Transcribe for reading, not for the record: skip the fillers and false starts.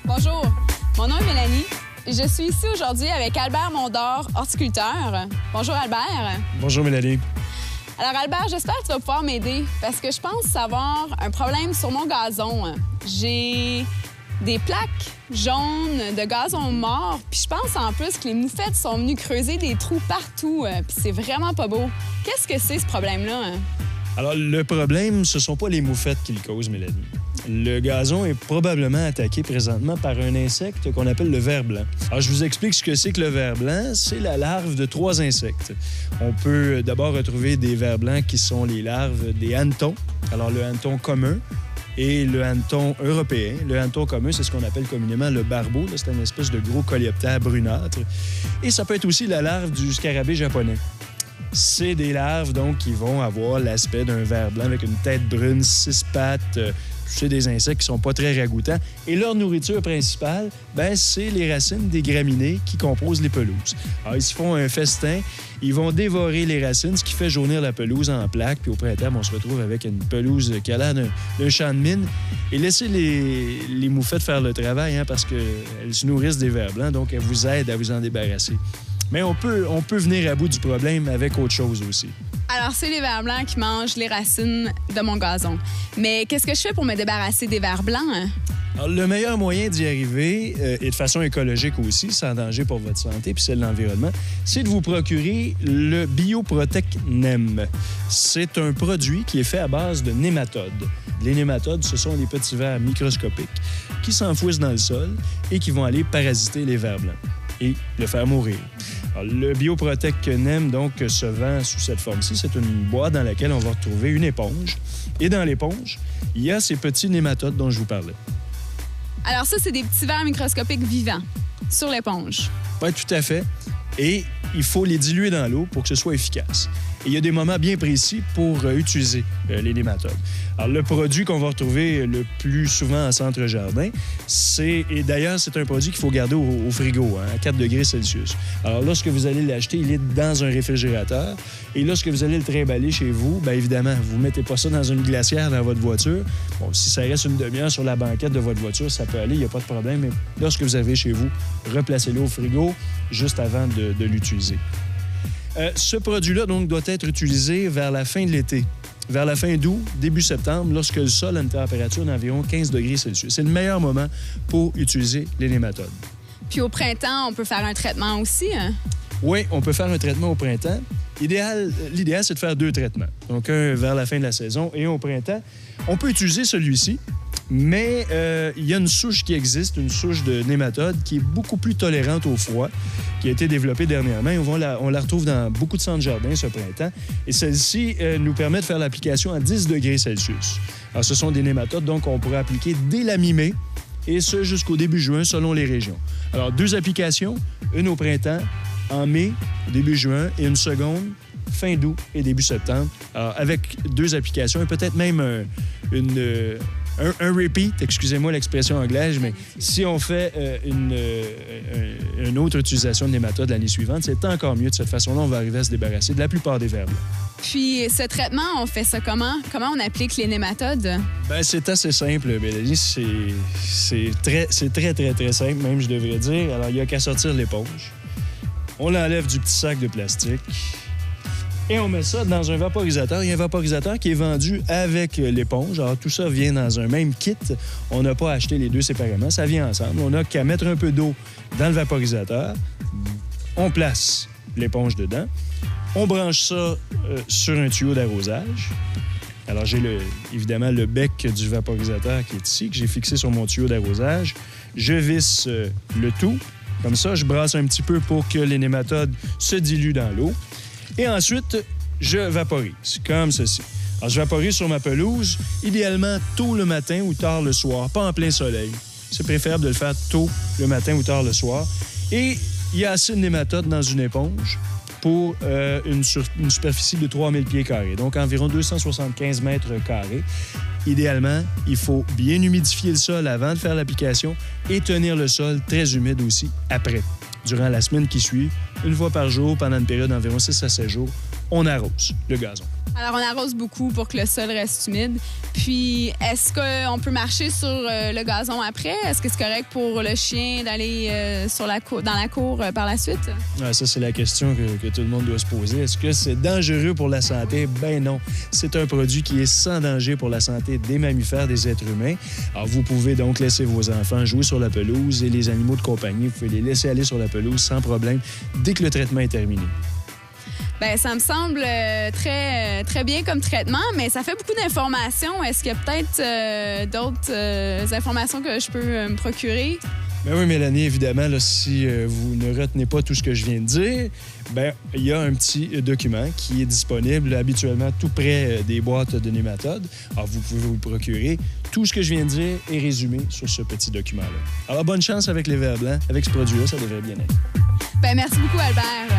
Bonjour, mon nom est Mélanie. Je suis ici aujourd'hui avec Albert Mondor, horticulteur. Bonjour Albert. Bonjour Mélanie. Alors Albert, j'espère que tu vas pouvoir m'aider parce que je pense avoir un problème sur mon gazon. J'ai des plaques jaunes de gazon mort, puis je pense en plus que les moufettes sont venues creuser des trous partout, puis c'est vraiment pas beau. Qu'est-ce que c'est ce problème-là? Alors, le problème, ce ne sont pas les moufettes qui le causent, Mélanie. Le gazon est probablement attaqué présentement par un insecte qu'on appelle le ver blanc. Alors, je vous explique ce que c'est que le ver blanc. C'est la larve de 3 insectes. On peut d'abord retrouver des vers blancs qui sont les larves des hannetons. Alors, le hanneton commun et le hanneton européen. Le hanneton commun, c'est ce qu'on appelle communément le barbeau. C'est une espèce de gros coléoptère brunâtre. Et ça peut être aussi la larve du scarabée japonais. C'est des larves, donc, qui vont avoir l'aspect d'un ver blanc avec une tête brune, 6 pattes. C'est des insectes qui sont pas très ragoûtants. Et leur nourriture principale, c'est les racines des graminées qui composent les pelouses. Alors, ils se font un festin. Ils vont dévorer les racines, ce qui fait jaunir la pelouse en plaques. Puis au printemps, on se retrouve avec une pelouse qui a l'air d'un champ de mine. Et laissez les moufettes faire le travail, parce qu'elles se nourrissent des vers blancs, donc elles vous aident à vous en débarrasser. Mais on peut venir à bout du problème avec autre chose aussi. Alors, c'est les vers blancs qui mangent les racines de mon gazon. Mais qu'est-ce que je fais pour me débarrasser des vers blancs? Alors, le meilleur moyen d'y arriver, et de façon écologique aussi, sans danger pour votre santé puis celle de l'environnement, c'est de vous procurer le Bioprotect NEM. C'est un produit qui est fait à base de nématodes. Les nématodes, ce sont des petits vers microscopiques qui s'enfouissent dans le sol et qui vont aller parasiter les vers blancs et le faire mourir. Alors, le Bioprotect NEM, donc, se vend sous cette forme-ci. C'est une boîte dans laquelle on va retrouver une éponge. Et dans l'éponge, il y a ces petits nématodes dont je vous parlais. Alors ça, c'est des petits vers microscopiques vivants sur l'éponge. Oui, tout à fait. Et il faut les diluer dans l'eau pour que ce soit efficace. Et il y a des moments bien précis pour utiliser les nématodes. Alors, le produit qu'on va retrouver le plus souvent en centre-jardin, et d'ailleurs, c'est un produit qu'il faut garder au frigo, à 4 degrés Celsius. Alors, lorsque vous allez l'acheter, il est dans un réfrigérateur. Et lorsque vous allez le trimballer chez vous, évidemment, vous ne mettez pas ça dans une glacière dans votre voiture. Bon, si ça reste une demi-heure sur la banquette de votre voiture, ça peut aller, il n'y a pas de problème. Mais lorsque vous arrivez chez vous, replacez-le au frigo juste avant de l'utiliser. Ce produit-là, donc, doit être utilisé vers la fin de l'été, vers la fin d'août, début septembre, lorsque le sol a une température d'environ 15 degrés Celsius. C'est le meilleur moment pour utiliser les nématodes. Puis au printemps, on peut faire un traitement aussi, Oui, on peut faire un traitement au printemps. L'idéal, c'est de faire 2 traitements. Donc, un vers la fin de la saison et un au printemps. On peut utiliser celui-ci, mais il y a une souche qui existe, une souche de nématode qui est beaucoup plus tolérante au froid, qui a été développée dernièrement. On la retrouve dans beaucoup de centres jardins ce printemps. Et celle-ci nous permet de faire l'application à 10 degrés Celsius. Alors, ce sont des nématodes, donc on pourrait appliquer dès la mi-mai, et ce jusqu'au début juin, selon les régions. Alors, 2 applications, une au printemps, en mai, début juin, et une seconde fin d'août et début septembre. Alors, avec 2 applications et peut-être même un repeat, excusez-moi l'expression anglaise, mais si on fait une autre utilisation de nématodes l'année suivante, c'est encore mieux. De cette façon-là, on va arriver à se débarrasser de la plupart des vers blancs. Puis, ce traitement, on fait ça comment? Comment on applique les nématodes? C'est assez simple, Mélanie. C'est très, très, très simple, même, je devrais dire. Alors, il n'y a qu'à sortir l'éponge. On l'enlève du petit sac de plastique et on met ça dans un vaporisateur. Il y a un vaporisateur qui est vendu avec l'éponge. Alors, tout ça vient dans un même kit. On n'a pas acheté les 2 séparément. Ça vient ensemble. On n'a qu'à mettre un peu d'eau dans le vaporisateur. On place l'éponge dedans. On branche ça sur un tuyau d'arrosage. Alors, j'ai évidemment le bec du vaporisateur qui est ici, que j'ai fixé sur mon tuyau d'arrosage. Je visse le tout. Comme ça, je brasse un petit peu pour que les nématodes se diluent dans l'eau. Et ensuite, je vaporise, comme ceci. Alors, je vaporise sur ma pelouse, idéalement tôt le matin ou tard le soir, pas en plein soleil. C'est préférable de le faire tôt le matin ou tard le soir. Et il y a assez de nématodes dans une éponge pour une superficie de 3000 pieds carrés, donc environ 275 mètres carrés. Idéalement, il faut bien humidifier le sol avant de faire l'application et tenir le sol très humide aussi après. Durant la semaine qui suit, une fois par jour, pendant une période d'environ 6 à 7 jours, on arrose le gazon. Alors, on arrose beaucoup pour que le sol reste humide. Puis, est-ce qu'on peut marcher sur le gazon après? Est-ce que c'est correct pour le chien d'aller dans la cour par la suite? Ah, ça, c'est la question que tout le monde doit se poser. Est-ce que c'est dangereux pour la santé? Ben non. C'est un produit qui est sans danger pour la santé des mammifères, des êtres humains. Alors, vous pouvez donc laisser vos enfants jouer sur la pelouse et les animaux de compagnie, vous pouvez les laisser aller sur la pelouse sans problème dès que le traitement est terminé. Bien, ça me semble très bien comme traitement, mais ça fait beaucoup d'informations. Est-ce qu'il y a peut-être d'autres informations que je peux me procurer? Ben oui, Mélanie, évidemment, là, si vous ne retenez pas tout ce que je viens de dire, ben il y a un petit document qui est disponible habituellement tout près des boîtes de nématodes. Alors, vous pouvez vous le procurer. Tout ce que je viens de dire est résumé sur ce petit document-là. Alors, bonne chance avec les vers blancs. Avec ce produit-là, ça devrait bien être. Bien, merci beaucoup, Albert.